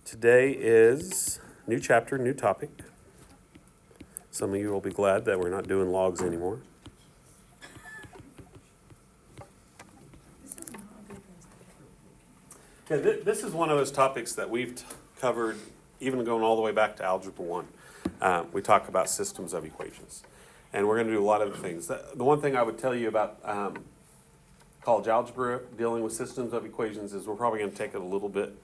Today is new chapter, new topic. Some of you will be glad that we're not doing logs anymore. Okay, this is one of those topics that we've covered, even going all the way back to Algebra 1. We talk about systems of equations. And we're going to do a lot of things. The one thing I would tell you about college algebra, dealing with systems of equations, is we're probably going to take it a little bit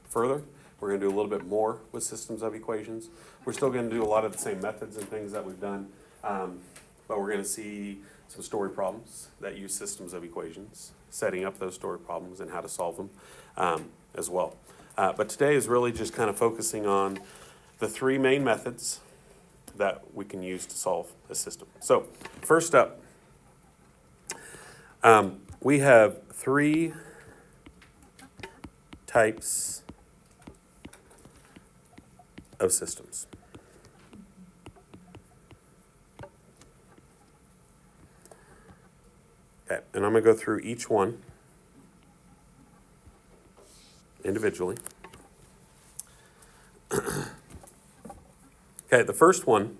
further. We're going to do a little bit more with systems of equations. We're still going to do a lot of the same methods and things that we've done, but we're going to see some story problems that use systems of equations, setting up those story problems and how to solve them as well. But today is really just kind of focusing on the three main methods that we can use to solve a system. So first up, we have three types of systems. Okay, and I'm going to go through each one individually. Okay, the first one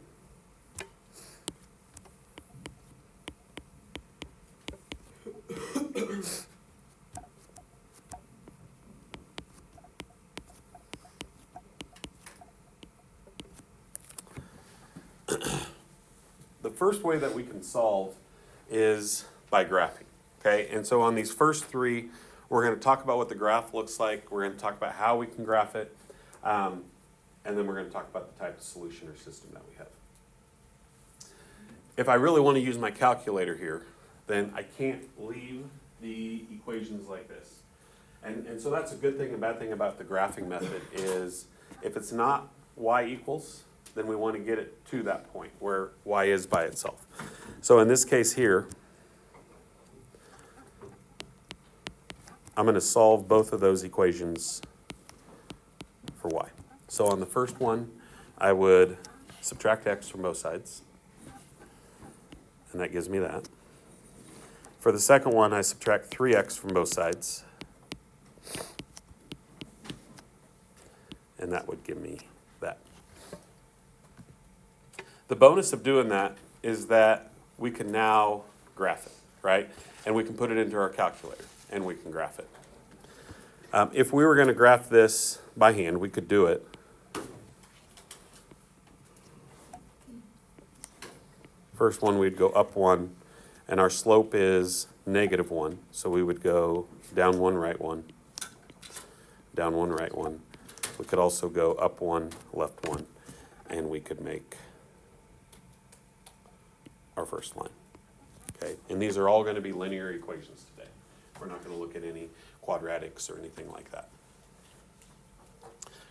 the first way that we can solve is by graphing. Okay, and so on these first three, we're going to talk about what the graph looks like. We're going to talk about how we can graph it. And then we're going to talk about the type of solution or system that we have. If I really want to use my calculator here, then I can't leave the equations like this. And so that's a good thing and bad thing about the graphing method is if it's not y equals, then we want to get it to that point where y is by itself. So in this case here, I'm going to solve both of those equations for y. So on the first one, I would subtract x from both sides, and that gives me that. For the second one, I subtract 3x from both sides, and that would give me that. The bonus of doing that is that we can now graph it, right? And we can put it into our calculator, and we can graph it. If we were going to graph this by hand, we could do it. First one, we'd go up 1, and our slope is -1. So we would go down 1, right 1, down 1, right 1. We could also go up 1, left 1, and we could make our first line. Okay, and these are all going to be linear equations today. We're not going to look at any quadratics or anything like that.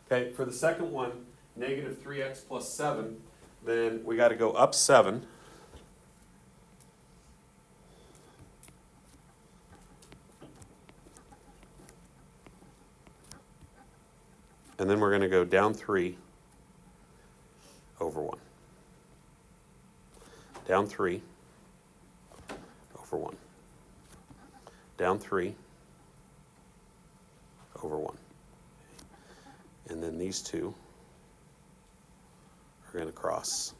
Okay, for the second one, -3x plus 7, then we got to go up 7. And then we're going to go down 3 over 1. Down 3 over 1. Down 3 over 1. And then these two are going to cross.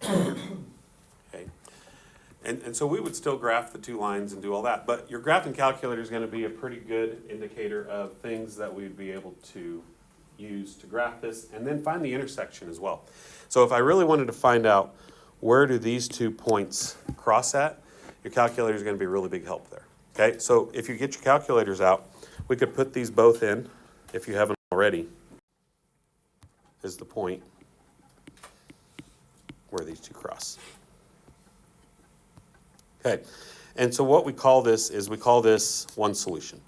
Okay. And so we would still graph the two lines and do all that. But your graphing calculator is going to be a pretty good indicator of things that we'd be able to use to graph this and then find the intersection as well. So if I really wanted to find out where do these 2 points cross at, your calculator is going to be a really big help there. Okay, so if you get your calculators out, we could put these both in, if you haven't already, is the point where these two cross. Okay, and so what we call this is we call this one solution.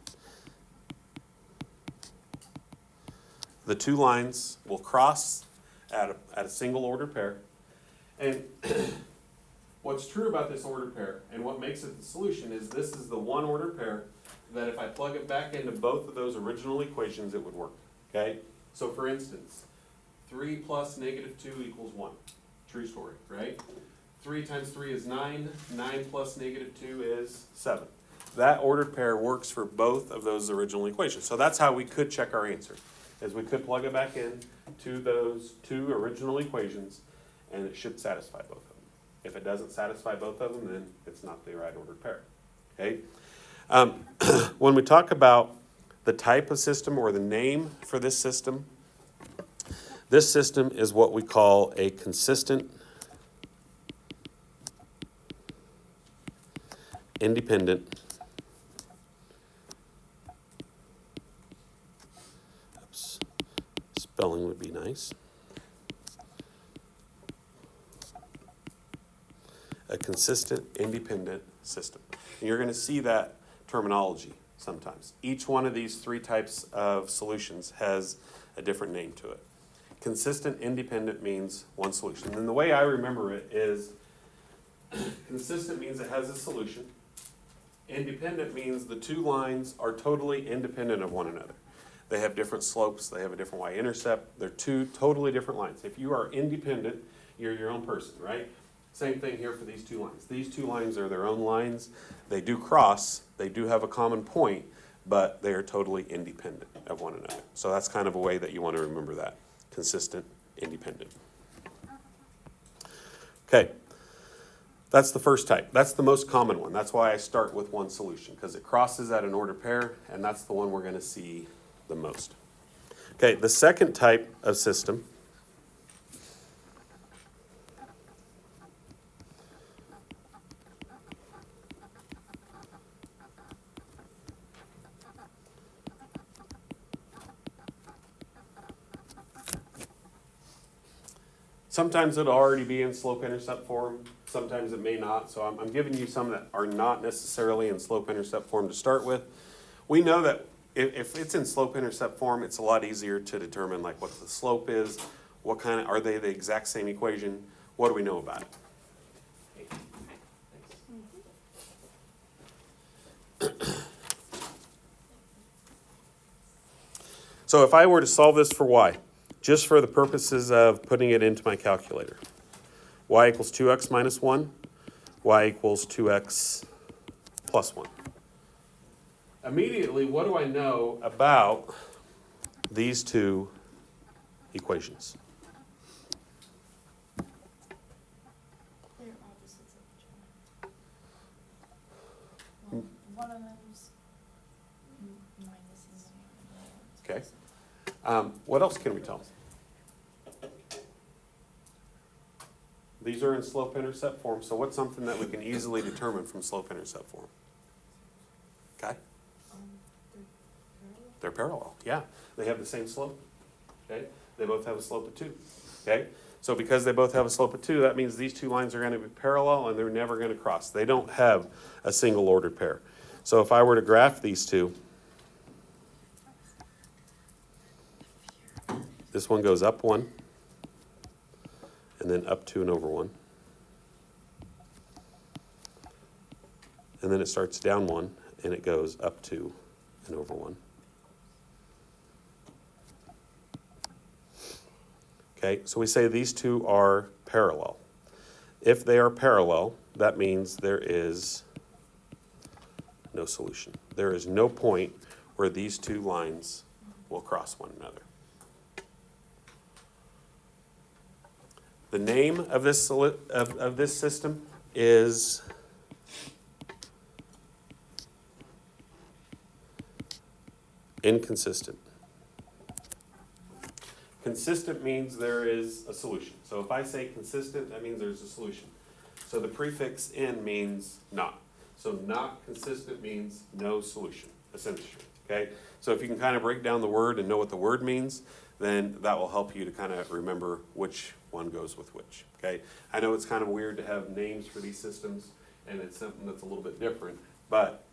The two lines will cross at a single ordered pair. And what's true about this ordered pair and what makes it the solution is this is the one ordered pair that if I plug it back into both of those original equations, it would work. Okay, so for instance, 3 plus -2 equals 1. True story, right? 3 times 3 is 9. 9 plus -2 is 7. That ordered pair works for both of those original equations. So that's how we could check our answer. is we could plug it back in to those two original equations, and it should satisfy both of them. If it doesn't satisfy both of them, then it's not the right ordered pair. Okay? When we talk about the type of system or the name for this system is what we call a consistent, independent, spelling would be nice, a consistent, independent system. And you're going to see that terminology sometimes. Each one of these three types of solutions has a different name to it. Consistent, independent means one solution. And the way I remember it is consistent means it has a solution. Independent means the two lines are totally independent of one another. They have different slopes, they have a different y-intercept, they're two totally different lines. If you are independent, you're your own person, right? Same thing here for these two lines. These two lines are their own lines. They do cross, they do have a common point, but they are totally independent of one another. So that's kind of a way that you want to remember that. Consistent, independent. Okay, that's the first type. That's the most common one. That's why I start with one solution, because it crosses at an ordered pair, and that's the one we're going to see the most. Okay, the second type of system sometimes it'll already be in slope-intercept form, sometimes it may not, so I'm giving you some that are not necessarily in slope-intercept form to start with. We know that if it's in slope-intercept form, it's a lot easier to determine like what the slope is, what kind of, are they the exact same equation, what do we know about it? So if I were to solve this for y, just for the purposes of putting it into my calculator, y equals 2x minus 1, y equals 2x plus 1. Immediately, what do I know about these two equations? They're opposites of each other. One of them's minus and Okay. What else can we tell? These are in slope-intercept form, so what's something that we can easily determine from slope-intercept form? Okay. They're parallel, yeah. They have the same slope, okay? They both have a slope of 2, okay? So because they both have a slope of 2, that means these two lines are going to be parallel and they're never going to cross. They don't have a single ordered pair. So if I were to graph these two, this one goes up 1, and then up 2 and over 1. And then it starts down 1, and it goes up 2 and over 1. Okay, so we say these two are parallel. If they are parallel, that means there is no solution. There is no point where these two lines will cross one another. The name of this system is inconsistent. Consistent means there is a solution. So if I say consistent, that means there's a solution. So the prefix in means not. So not consistent means no solution, essentially. Okay? So if you can kind of break down the word and know what the word means, then that will help you to kind of remember which one goes with which. Okay? I know it's kind of weird to have names for these systems, and it's something that's a little bit different, but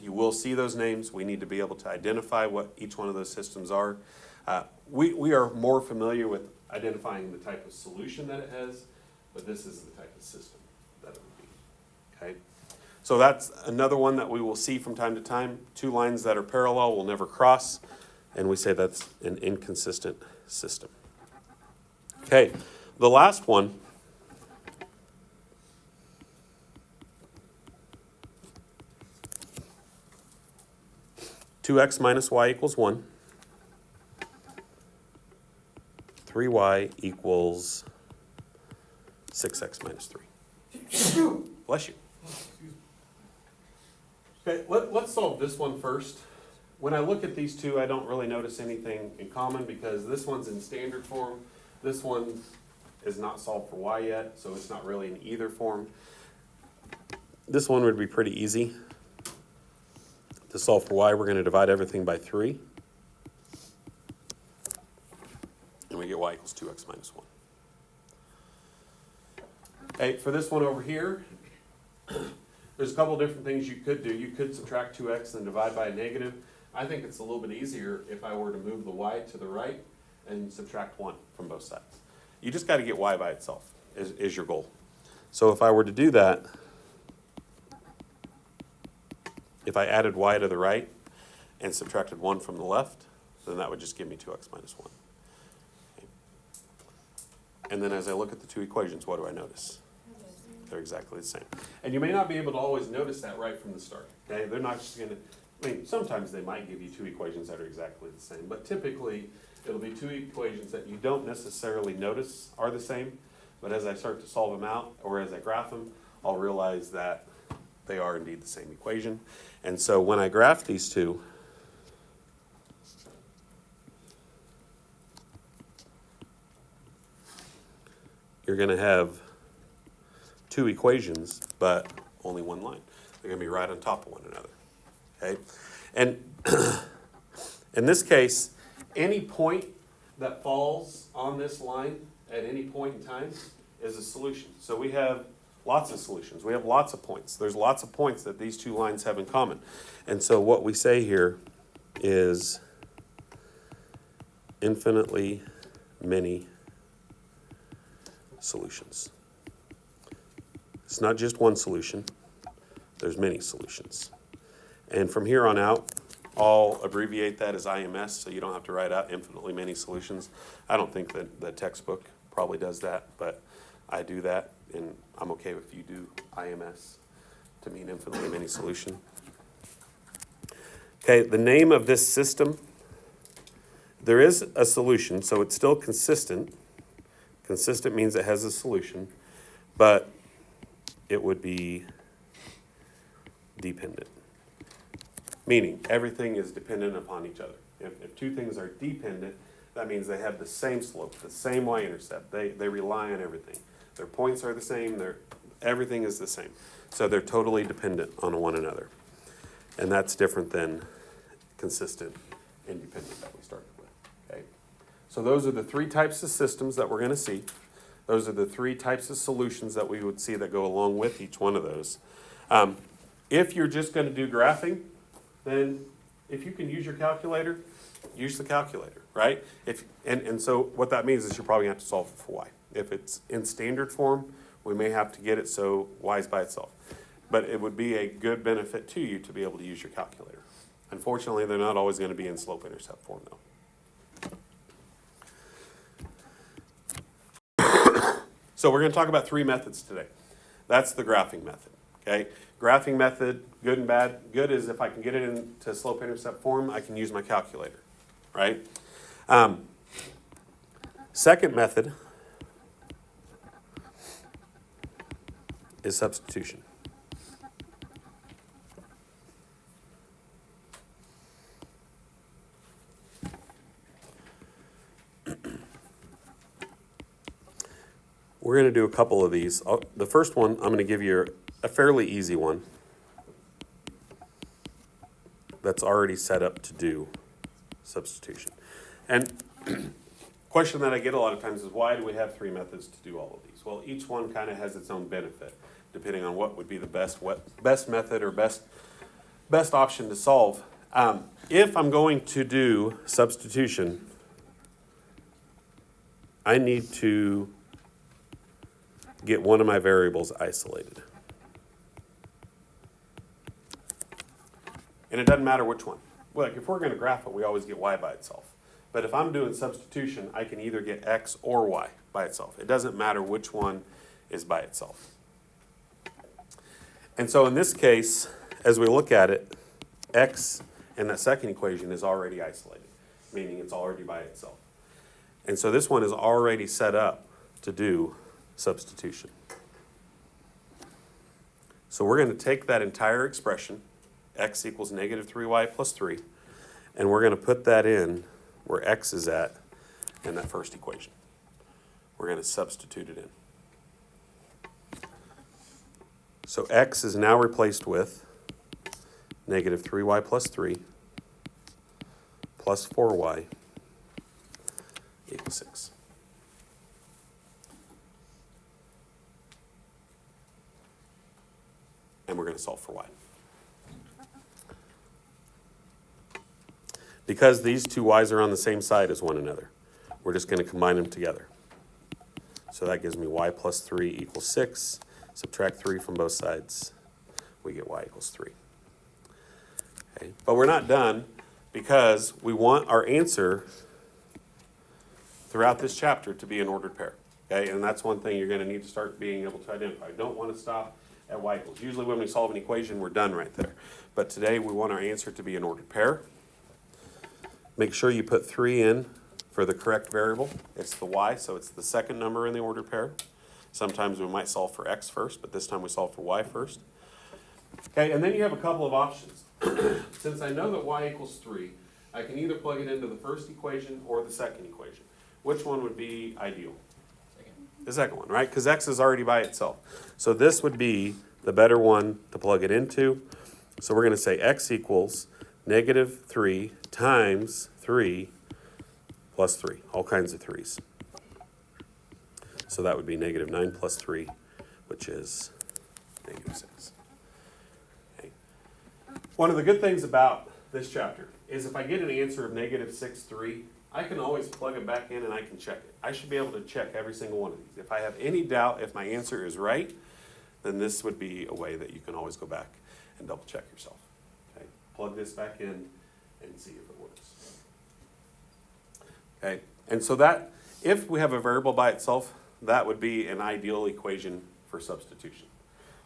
you will see those names. We need to be able to identify what each one of those systems are. We are more familiar with identifying the type of solution that it has, but this is the type of system that it would be. Okay? So that's another one that we will see from time to time. Two lines that are parallel will never cross, and we say that's an inconsistent system. Okay, the last one . 2x minus y equals 1. 3y equals 6x minus 3. Bless you. Okay, let's solve this one first. When I look at these two, I don't really notice anything in common because this one's in standard form. This one is not solved for y yet, so it's not really in either form. This one would be pretty easy. To solve for y, we're going to divide everything by 3. And we get y equals 2x minus 1. Okay, for this one over here, there's a couple different things you could do. You could subtract 2x and divide by a negative. I think it's a little bit easier if I were to move the y to the right and subtract 1 from both sides. You just got to get y by itself is your goal. So if I were to do that, if I added y to the right and subtracted 1 from the left, then that would just give me 2x minus 1. Okay. And then as I look at the two equations, what do I notice? They're exactly the same. And you may not be able to always notice that right from the start. Okay, they're not just going to, I mean, sometimes they might give you two equations that are exactly the same, but typically it'll be two equations that you don't necessarily notice are the same, but as I start to solve them out, or as I graph them, I'll realize that they are indeed the same equation. And so when I graph these two, you're going to have two equations, but only one line. They're going to be right on top of one another. Okay? And in this case, any point that falls on this line at any point in time is a solution. So we have lots of solutions. We have lots of points. There's lots of points that these two lines have in common. And so what we say here is infinitely many solutions. It's not just one solution. There's many solutions. And from here on out, I'll abbreviate that as IMS so you don't have to write out infinitely many solutions. I don't think that the textbook probably does that, but I do that, and I'm okay if you do IMS to mean infinitely many solution. Okay, the name of this system, there is a solution, so it's still consistent. Consistent means it has a solution, but it would be dependent. Meaning everything is dependent upon each other. If two things are dependent, that means they have the same slope, the same y-intercept. They rely on everything. Their points are the same. Everything is the same. So they're totally dependent on one another. And that's different than consistent independent that we started with. Okay? So those are the three types of systems that we're going to see. Those are the three types of solutions that we would see that go along with each one of those. If you're just going to do graphing, then if you can use your calculator, use the calculator, right? And so what that means is you're probably going to have to solve it for y. If it's in standard form, we may have to get it so y is by itself. But it would be a good benefit to you to be able to use your calculator. Unfortunately, they're not always going to be in slope-intercept form, though. So we're going to talk about three methods today. That's the graphing method, okay? Graphing method, good and bad. Good is if I can get it into slope-intercept form, I can use my calculator, right? Second method is substitution. We're going to do a couple of these. The first one, I'm going to give you a fairly easy one that's already set up to do substitution. And question that I get a lot of times is, why do we have three methods to do all of these? Well, each one kind of has its own benefit, depending on what would be the best method or best option to solve. If I'm going to do substitution, I need to get one of my variables isolated. And it doesn't matter which one. Like if we're going to graph it, we always get y by itself. But if I'm doing substitution, I can either get x or y by itself. It doesn't matter which one is by itself. And so in this case, as we look at it, x in that second equation is already isolated, meaning it's already by itself. And so this one is already set up to do substitution. So we're going to take that entire expression, x equals negative 3y plus 3, and we're going to put that in where x is at in that first equation. We're going to substitute it in. So x is now replaced with negative 3y plus 3 plus 4y equals 6. And we're going to solve for y. Because these two y's are on the same side as one another, we're just going to combine them together. So that gives me y plus 3 equals 6. Subtract 3 from both sides. We get y equals 3. Okay. But we're not done, because we want our answer throughout this chapter to be an ordered pair. Okay? And that's one thing you're going to need to start being able to identify. Don't want to stop at y equals. Usually when we solve an equation, we're done right there. But today we want our answer to be an ordered pair. Make sure you put 3 in for the correct variable. It's the y, so it's the second number in the ordered pair. Sometimes we might solve for x first, but this time we solve for y first. Okay, and then you have a couple of options. Since I know that y equals 3, I can either plug it into the first equation or the second equation. Which one would be ideal? The second one, right? Because x is already by itself. So this would be the better one to plug it into. So we're going to say x equals negative 3 times 3 plus 3, all kinds of 3's. So that would be negative 9 plus 3, which is negative 6. Okay. One of the good things about this chapter is if I get an answer of negative 6, 3, I can always plug it back in and I can check it. I should be able to check every single one of these. If I have any doubt if my answer is right, then this would be a way that you can always go back and double check yourself. Okay. Plug this back in and see if it works. Okay, and so that, if we have a variable by itself, that would be an ideal equation for substitution.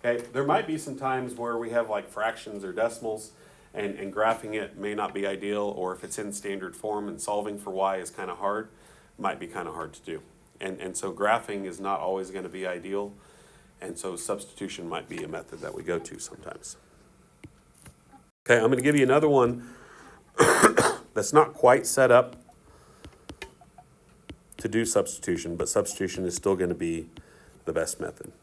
Okay, there might be some times where we have like fractions or decimals, and graphing it may not be ideal, or if it's in standard form and solving for y is kind of hard, might be kind of hard to do. And so graphing is not always going to be ideal, and so substitution might be a method that we go to sometimes. Okay, I'm going to give you another one that's not quite set up to do substitution, but substitution is still going to be the best method.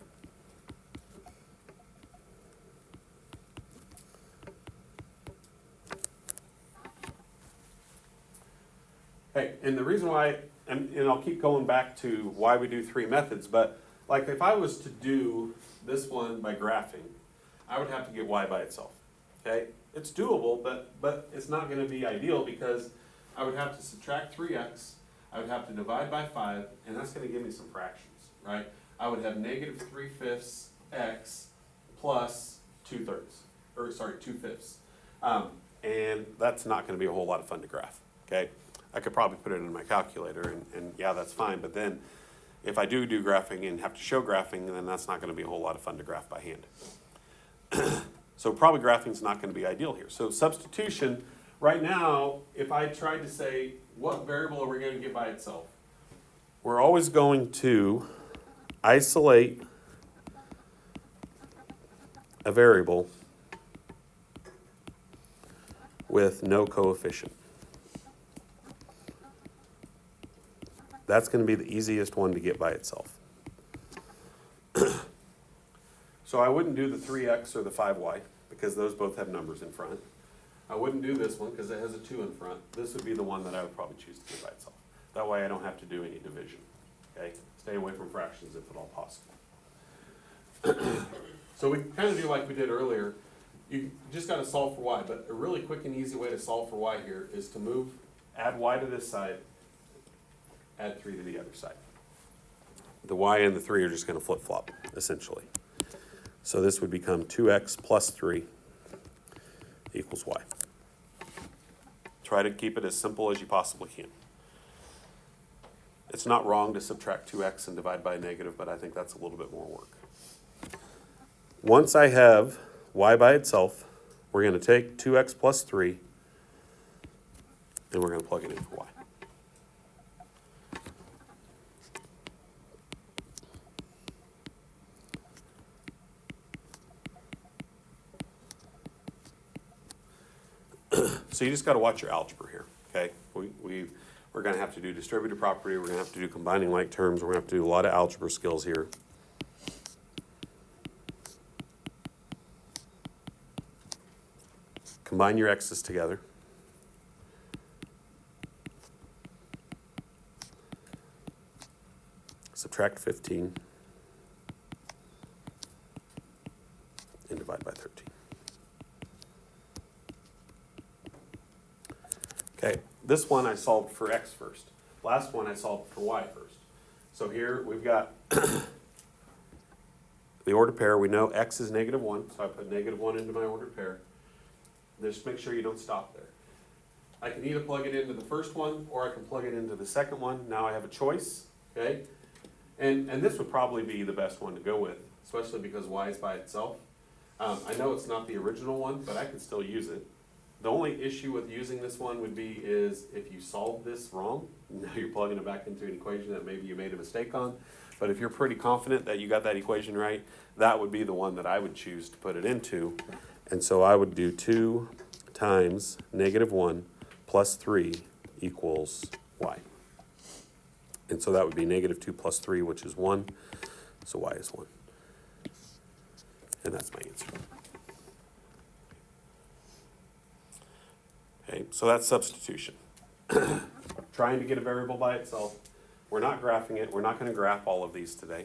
Okay, and the reason why, and I'll keep going back to why we do 3 methods, but like if I was to do this one by graphing, I would have to get y by itself. Okay, it's doable, but it's not going to be ideal because I would have to subtract 3x, I would have to divide by 5, and that's going to give me some fractions, right? I would have negative 3/5 x plus 2/3, or sorry, 2/5. And that's not going to be a whole lot of fun to graph, okay? I could probably put it in my calculator, and yeah, that's fine, but then if I do graphing and have to show graphing, then that's not going to be a whole lot of fun to graph by hand. So probably graphing is not going to be ideal here. So substitution, right now, if I tried to say, what variable are we going to get by itself? We're always going to isolate a variable with no coefficient. That's going to be the easiest one to get by itself. So I wouldn't do the 3x or the 5y because those both have numbers in front. I wouldn't do this one because it has a 2 in front. This would be the one that I would probably choose to get by itself. That way I don't have to do any division. Okay? Stay away from fractions if at all possible. So we kind of do like we did earlier. You just got to solve for y, but a really quick and easy way to solve for y here is to add y to this side, add 3 to the other side. The y and the 3 are just going to flip-flop, essentially. So this would become 2x plus 3 equals y. Try to keep it as simple as you possibly can. It's not wrong to subtract 2x and divide by a negative, but I think that's a little bit more work. Once I have y by itself, we're going to take 2x plus 3, and we're going to plug it in for y. So you just got to watch your algebra here, okay? We're going to have to do distributed property. We're going to have to do combining like terms. We're going to have to do a lot of algebra skills here. Combine your x's together. Subtract 15 and divide by 13. Okay, this one I solved for x first. Last one I solved for y first. So here we've got the ordered pair. We know x is -1, so I put -1 into my ordered pair. Just make sure you don't stop there. I can either plug it into the first one or I can plug it into the second one. Now I have a choice, okay? And this would probably be the best one to go with, especially because y is by itself. I know it's not the original one, but I can still use it. The only issue with using this one would be is if you solve this wrong, now you're plugging it back into an equation that maybe you made a mistake on. But if you're pretty confident that you got that equation right, that would be the one that I would choose to put it into. And so I would do 2 times -1 plus 3 equals y. And so that would be -2 plus 3, which is 1. So y is 1. And that's my answer. Okay, so that's substitution. Trying to get a variable by itself. We're not graphing it. We're not going to graph all of these today.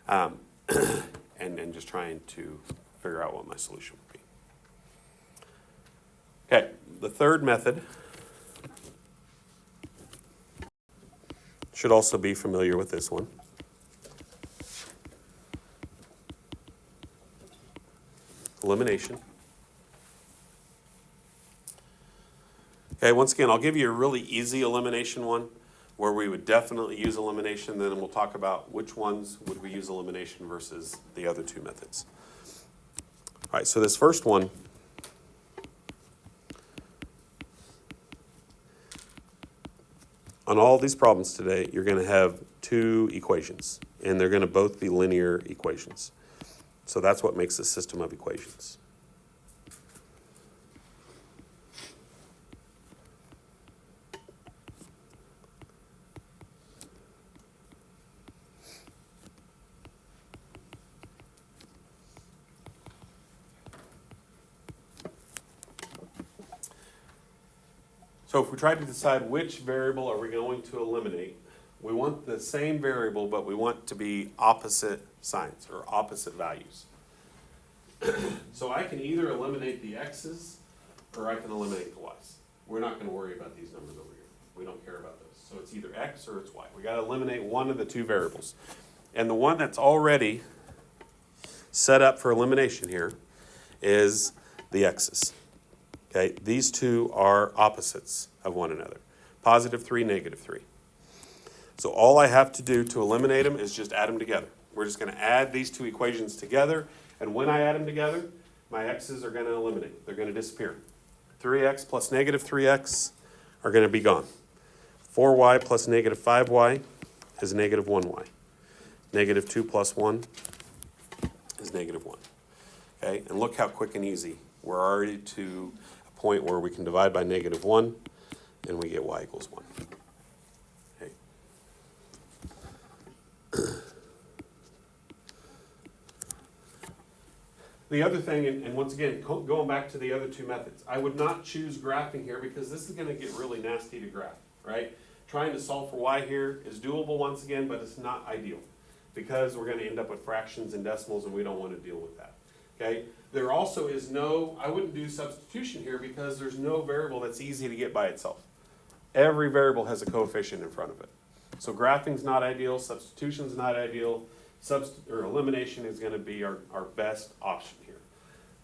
And just trying to figure out what my solution would be. Okay, the third method should also be familiar with this one. Elimination. Okay, once again, I'll give you a really easy elimination one where we would definitely use elimination, then we'll talk about which ones would we use elimination versus the other two methods. All right, so this first one, on all these problems today, you're going to have two equations, and they're going to both be linear equations. So that's what makes a system of equations. So if we try to decide which variable are we going to eliminate, we want the same variable, but we want to be opposite signs or opposite values. So I can either eliminate the x's or I can eliminate the y's. We're not going to worry about these numbers over here. We don't care about those. So it's either x or it's y. We got to eliminate one of the two variables. And the one that's already set up for elimination here is the x's. Okay, these two are opposites of one another. Positive 3, negative 3. So all I have to do to eliminate them is just add them together. We're just going to add these two equations together, and when I add them together, my x's are going to eliminate. They're going to disappear. 3x plus negative 3x are going to be gone. 4y plus negative 5y is negative 1y. Negative 2 plus 1 is negative 1. Okay, and look how quick and easy. We're already to a point where we can divide by negative 1, and we get y equals 1. Okay. The other thing, and once again, going back to the other two methods, I would not choose graphing here because this is going to get really nasty to graph, right? Trying to solve for y here is doable once again, but it's not ideal because we're going to end up with fractions and decimals, and we don't want to deal with that. Okay? There also is no, I wouldn't do substitution here because there's no variable that's easy to get by itself. Every variable has a coefficient in front of it. So graphing's not ideal, substitution's not ideal, elimination is going to be our best option here.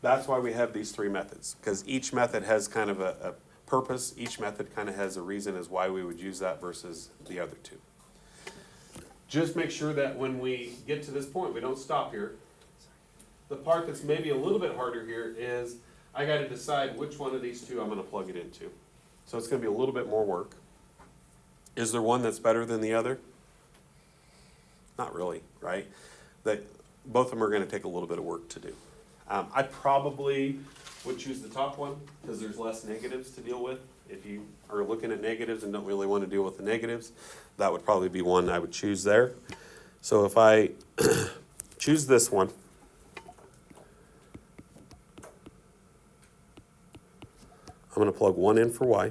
That's why we have these three methods, because each method has kind of a purpose. Each method kind of has a reason as why we would use that versus the other two. Just make sure that when we get to this point, we don't stop here. The part that's maybe a little bit harder here is I got to decide which one of these two I'm going to plug it into. So it's going to be a little bit more work. Is there one that's better than the other? Not really, right? Both of them are going to take a little bit of work to do. I probably would choose the top one because there's less negatives to deal with. If you are looking at negatives and don't really want to deal with the negatives, that would probably be one I would choose there. So if I choose this one, I'm going to plug 1 in for y.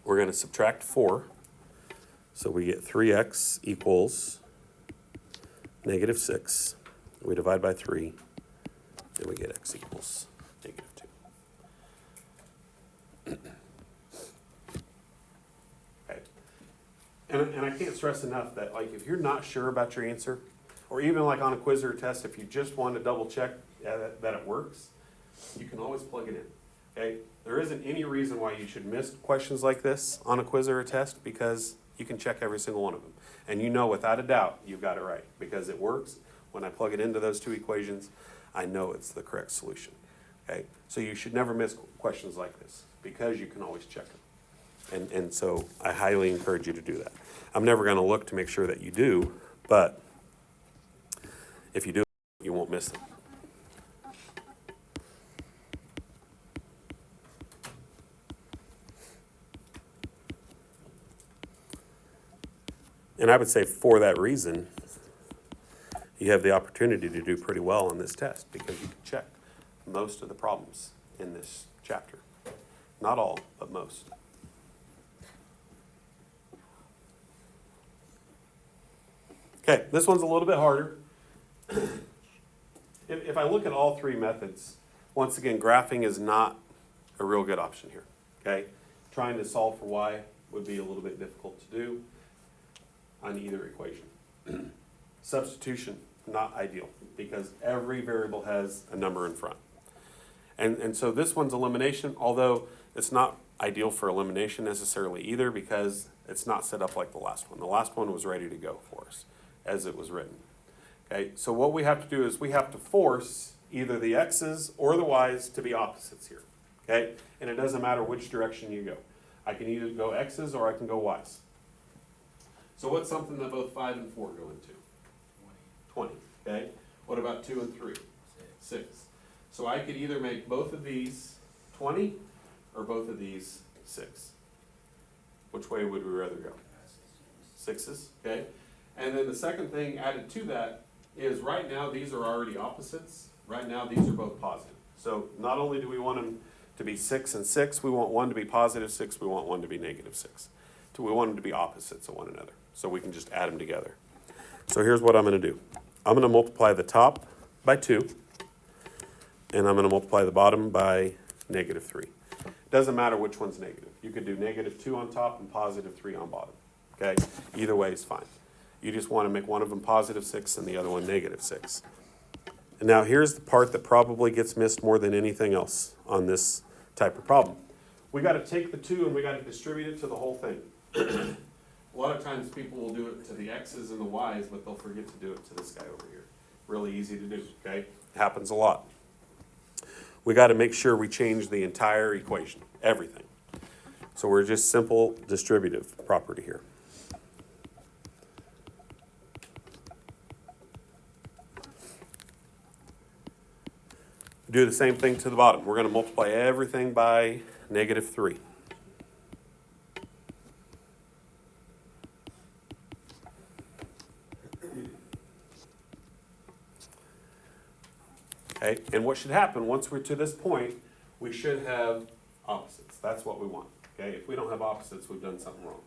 We're going to subtract 4. So we get 3x equals negative 6. We divide by 3, and we get x equals negative 2. Okay. And I can't stress enough that, like, if you're not sure about your answer, or even like on a quiz or a test, if you just want to double check that it works, you can always plug it in. Okay? There isn't any reason why you should miss questions like this on a quiz or a test, because you can check every single one of them. And you know without a doubt you've got it right, because it works. When I plug it into those two equations, I know it's the correct solution. Okay? So you should never miss questions like this, because you can always check them. And so I highly encourage you to do that. I'm never going to look to make sure that you do, but if you do, you won't miss them. And I would say for that reason, you have the opportunity to do pretty well on this test, because you can check most of the problems in this chapter. Not all, but most. Okay, this one's a little bit harder. If I look at all three methods, once again, graphing is not a real good option here. Okay, trying to solve for y would be a little bit difficult to do on either equation. Substitution, not ideal, because every variable has a number in front. And so this one's elimination, although it's not ideal for elimination necessarily either, because it's not set up like the last one. The last one was ready to go for us as it was written. Okay, so what we have to do is we have to force either the x's or the y's to be opposites here. Okay, and it doesn't matter which direction you go. I can either go x's or I can go y's. So what's something that both 5 and 4 go into? 20. Okay, what about 2 and 3? 6. So I could either make both of these 20 or both of these 6. Which way would we rather go? 6's, okay? And then the second thing added to that is right now these are already opposites. Right now these are both positive. So not only do we want them to be 6 and 6, we want one to be positive 6, we want one to be negative 6. So we want them to be opposites of one another. So we can just add them together. So here's what I'm going to do. I'm going to multiply the top by 2, and I'm going to multiply the bottom by negative 3. Doesn't matter which one's negative. You could do negative 2 on top and positive 3 on bottom. Okay? Either way is fine. You just want to make one of them positive 6 and the other one negative 6. And now here's the part that probably gets missed more than anything else on this type of problem. We got to take the 2 and we got to distribute it to the whole thing. A lot of times people will do it to the x's and the y's, but they'll forget to do it to this guy over here. Really easy to do, okay? Happens a lot. We got to make sure we change the entire equation, everything. So we're just simple distributive property here. Do the same thing to the bottom. We're going to multiply everything by negative 3. Okay, and what should happen once we're to this point, we should have opposites. That's what we want. Okay, if we don't have opposites, we've done something wrong.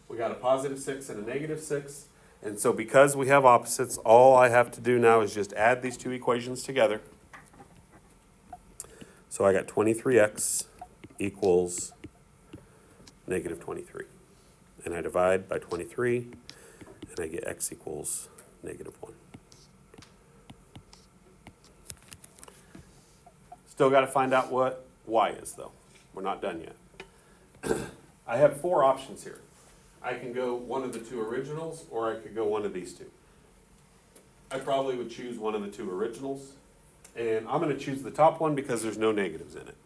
We got a positive 6 and a negative 6, and so because we have opposites, all I have to do now is just add these two equations together. So I got 23x equals negative 23. And I divide by 23, and I get x equals negative 1. Still got to find out what y is, though. We're not done yet. I have 4 options here. I can go one of the 2 originals, or I could go one of these 2. I probably would choose one of the 2 originals. And I'm going to choose the top one because there's no negatives in it.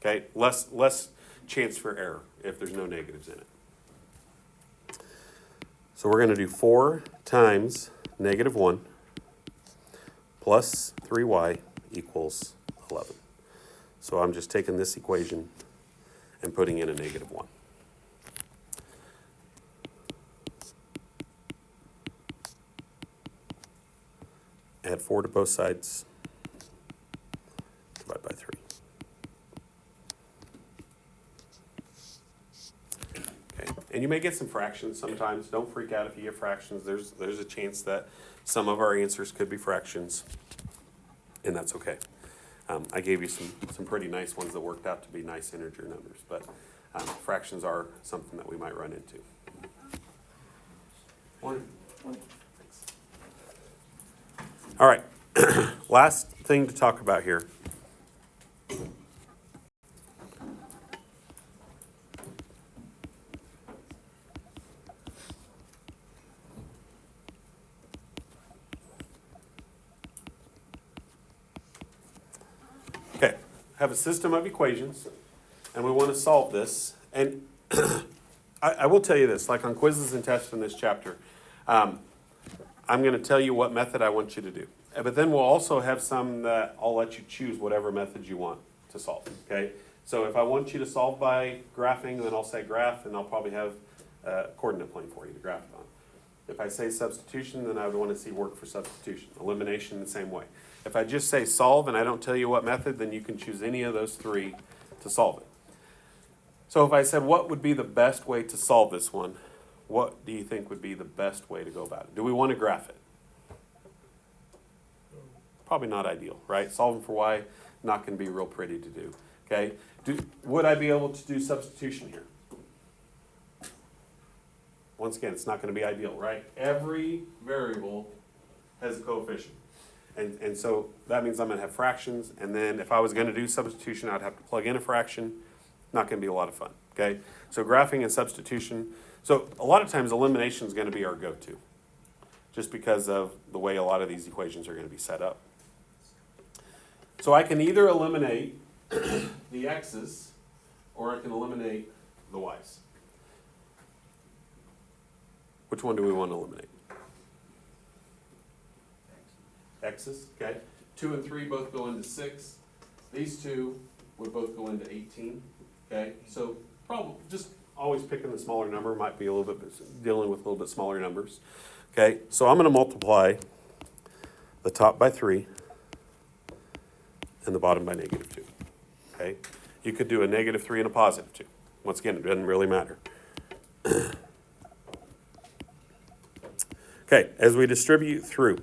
Okay, less chance for error if there's no negatives in it. So we're going to do 4 times negative 1 plus 3y equals 11. So I'm just taking this equation and putting in a negative 1. Add 4 to both sides. Divide by 3. Okay. And you may get some fractions sometimes. Don't freak out if you get fractions. There's a chance that some of our answers could be fractions, and that's okay. I gave you some pretty nice ones that worked out to be nice integer numbers, but fractions are something that we might run into. All right, last thing to talk about here. Okay, have a system of equations, and we want to solve this. And I will tell you this, like on quizzes and tests in this chapter, I'm going to tell you what method I want you to do. But then we'll also have some that I'll let you choose whatever method you want to solve, okay? So if I want you to solve by graphing, then I'll say graph, and I'll probably have a coordinate plane for you to graph it on. If I say substitution, then I would want to see work for substitution. Elimination, the same way. If I just say solve and I don't tell you what method, then you can choose any of those 3 to solve it. So if I said what would be the best way to solve this one, what do you think would be the best way to go about it? Do we want to graph it? Probably not ideal, right? Solving for y, not going to be real pretty to do, okay? Would I be able to do substitution here? Once again, it's not going to be ideal, right? Every variable has a coefficient. And so that means I'm going to have fractions, and then if I was going to do substitution, I'd have to plug in a fraction. Not going to be a lot of fun, okay? So graphing and substitution. So a lot of times elimination is going to be our go-to, just because of the way a lot of these equations are going to be set up. So I can either eliminate the x's, or I can eliminate the y's. Which one do we want to eliminate? X's, okay. 2 and 3 both go into 6. These 2 would both go into 18, okay. So probably just always picking the smaller number might be a little bit, dealing with a little bit smaller numbers. Okay, so I'm going to multiply the top by 3 and the bottom by negative 2. Okay, you could do a negative 3 and a positive 2. Once again, it doesn't really matter. Okay, as we distribute through,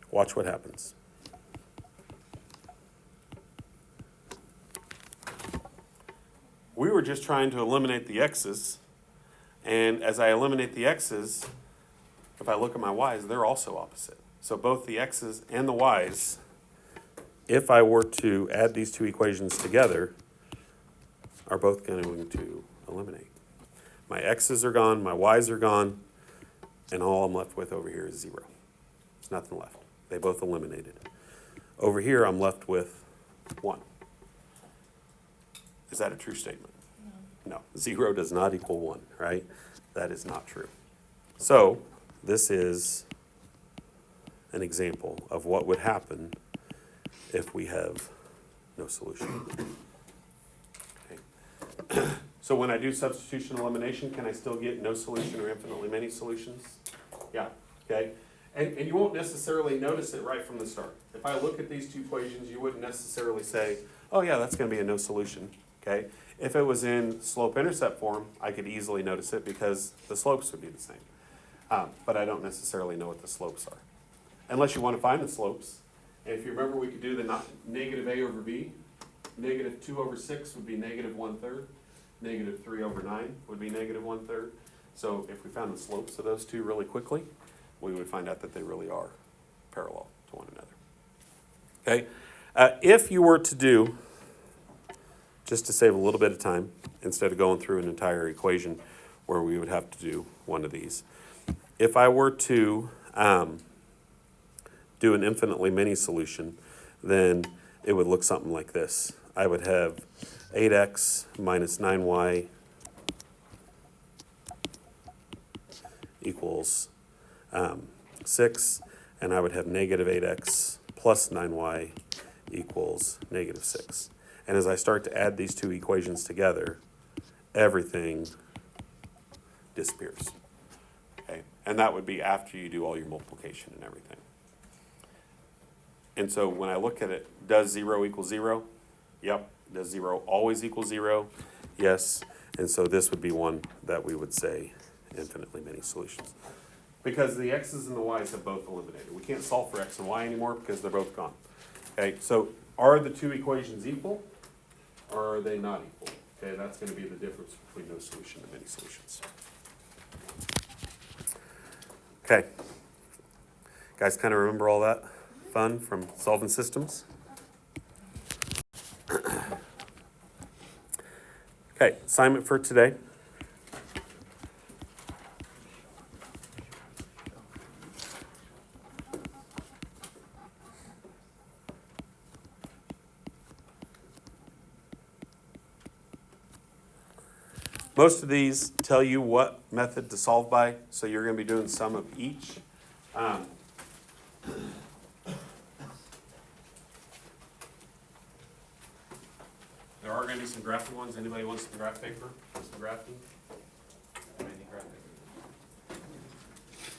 watch what happens. We were just trying to eliminate the x's, and as I eliminate the x's, if I look at my y's, they're also opposite. So both the x's and the y's, if I were to add these 2 equations together, are both going to eliminate. My x's are gone, my y's are gone, and all I'm left with over here is 0. There's nothing left. They both eliminated. Over here, I'm left with 1. Is that a true statement? No. 0 does not equal 1, right? That is not true. So this is an example of what would happen if we have no solution. Okay. So when I do substitution elimination, can I still get no solution or infinitely many solutions? Yeah, okay. And you won't necessarily notice it right from the start. If I look at these 2 equations, you wouldn't necessarily say, oh yeah, that's going to be a no solution, okay? If it was in slope-intercept form, I could easily notice it because the slopes would be the same. But I don't necessarily know what the slopes are. Unless you want to find the slopes. And if you remember, we could do the negative a over b. Negative 2 over 6 would be negative 1/3. Negative 3 over 9 would be negative 1/3. So if we found the slopes of those 2 really quickly, we would find out that they really are parallel to one another. Okay? If you were to do, just to save a little bit of time, instead of going through an entire equation where we would have to do one of these, if I were to do an infinitely many solution, then it would look something like this. I would have 8x minus 9y equals 6, and I would have negative 8x plus 9y equals negative 6. And as I start to add these two equations together, everything disappears. Okay? And that would be after you do all your multiplication and everything. And so when I look at it, does 0 equal 0? Yep. Does 0 always equal 0? Yes. And so this would be one that we would say infinitely many solutions. Because the x's and the y's have both eliminated. We can't solve for x and y anymore because they're both gone. Okay, so are the two equations equal or are they not equal? Okay, that's going to be the difference between no solution and many solutions. Okay. Guys kind of remember all that fun from solving systems? Okay, assignment for today. Most of these tell you what method to solve by, so you're going to be doing some of each. There are going to be some graphing ones. Anybody wants some graph paper? Some graphing? Any graph paper?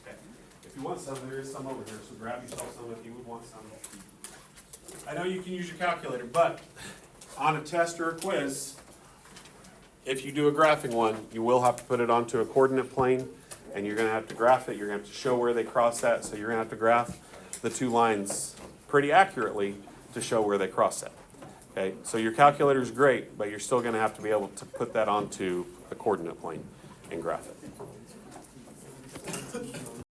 Okay. If you want some, there is some over here, so grab yourself some if you would want some. I know you can use your calculator, but on a test or a quiz, if you do a graphing one, you will have to put it onto a coordinate plane, and you're going to have to graph it. You're going to have to show where they cross at, so you're going to have to graph the two lines pretty accurately to show where they cross at. Okay, so your calculator is great, but you're still going to have to be able to put that onto a coordinate plane and graph it.